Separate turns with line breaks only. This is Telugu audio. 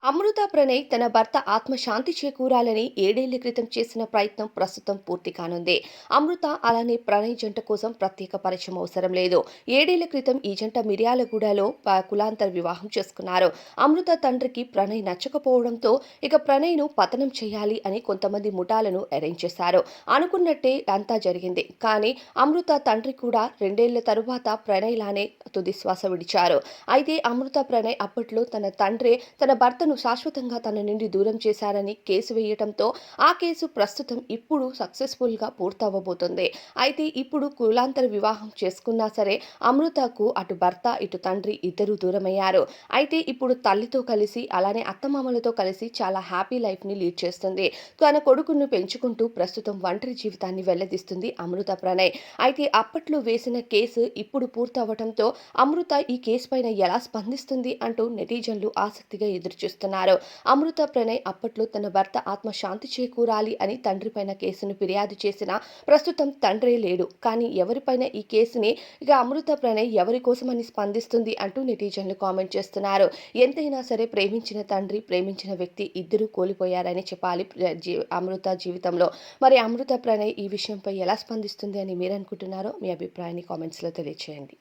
అమృత ప్రణయ్ తన భర్త ఆత్మశాంతి చేకూరాలని 7 ఏళ్ల క్రితం చేసిన ప్రయత్నం ప్రస్తుతం పూర్తి కానుంది. అమృత అలానే ప్రణయ్ జంట కోసం ప్రత్యేక పరిచయం అవసరం లేదు. 7 ఏళ్ల క్రితం ఈ జంట మిర్యాలగూడలో కులాంతర వివాహం చేసుకున్నారు. అమృత తండ్రికి ప్రణయ్ నచ్చకపోవడంతో ఇక ప్రణయ్ను పతనం చేయాలి అని కొంతమంది ముఠాలను అరేంజ్ చేశారు. అనుకున్నట్టే అంతా జరిగింది. కానీ అమృత తండ్రి కూడా 2 ఏళ్ల తరువాత ప్రణయ్ లానే తుదిశ్వాస విడిచారు. అయితే అమృత ప్రణయ్ అప్పట్లో తన తండ్రే తన భర్తను శాశ్వతంగా తన నుండి దూరం చేశారని కేసు వేయటంతో ఆ కేసు ప్రస్తుతం ఇప్పుడు సక్సెస్ఫుల్గా పూర్తవబోతుంది. అయితే ఇప్పుడు కులాంతర వివాహం చేసుకున్నా సరే అమృతకు అటు భర్త ఇటు తండ్రి ఇద్దరూ దూరమయ్యారు. అయితే ఇప్పుడు తల్లితో కలిసి అలానే అత్తమామలతో కలిసి చాలా హ్యాపీ లైఫ్ని లీడ్ చేస్తుంది. తన కొడుకును పెంచుకుంటూ ప్రస్తుతం ఒంటరి జీవితాన్ని వెల్లదిస్తుంది అమృత ప్రణయ్. అయితే అప్పట్లో వేసిన కేసు ఇప్పుడు పూర్తవటంతో అమృత ఈ కేసు పైన ఎలా స్పందిస్తుంది అంటూ నెటిజన్లు ఆసక్తిగా ఎదురుచూస్తున్నారు. అమృత ప్రణయ్ అప్పట్లో తన భర్త ఆత్మశాంతి చేకూరాలి అని తండ్రిపైన కేసును ఫిర్యాదు చేసినా ప్రస్తుతం తండ్రే లేడు. కానీ ఎవరిపైన ఈ కేసుని ఇక అమృత ప్రణయ్ ఎవరి కోసమని స్పందిస్తుంది అంటూ నెటిజన్లు కామెంట్ చేస్తున్నారు. ఎంతైనా సరే ప్రేమించిన తండ్రి, ప్రేమించిన వ్యక్తి ఇద్దరూ కోల్పోయారని చెప్పాలి అమృత జీవితంలో. మరి అమృత ప్రణయ్ ఈ విషయంపై ఎలా స్పందిస్తుంది అని మీరు అనుకుంటున్నారో మీ అభిప్రాయాన్ని కామెంట్స్లో తెలియజేయండి.